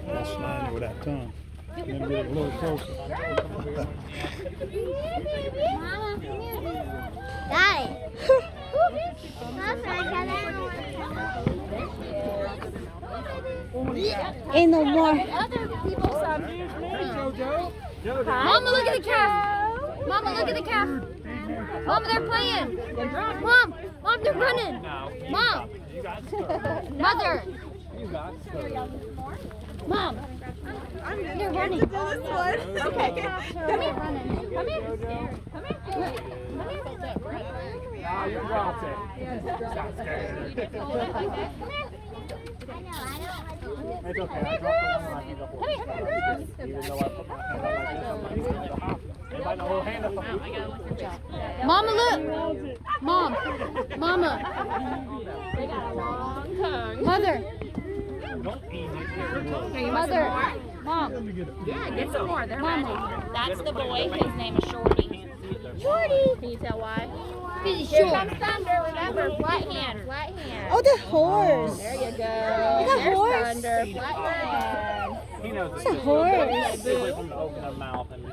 That's sliding with that tongue. Let me get a little closer. Mama, Daddy. Ain't no more. Other people some. Mama, look at the calf. Mama, look at the calf. Mama, they're playing. Mom, they're running. Mom. Mother. Mom. They're running. Okay. Come here. Come here. Come here. You dropped it. Stop scared. It's okay. I dropped the one like the horse. Even though I put my hand up like this, I'm like, it's gonna hop. If I hold hand up, Mama, look. Mom. Mama. They got a long tongue. Mother. don't eat it. Mother. Mom. Yeah, get some more. They're Mama. That's the boy. His name is Shorty. Shorty. Can you tell why? He's Here short. comes Thunder. Remember, flat hand, flat hand. Oh, the horse. There you go. The There's horse. Thunder, flat hand. He knows It's a horse. They wait for him to open their mouth and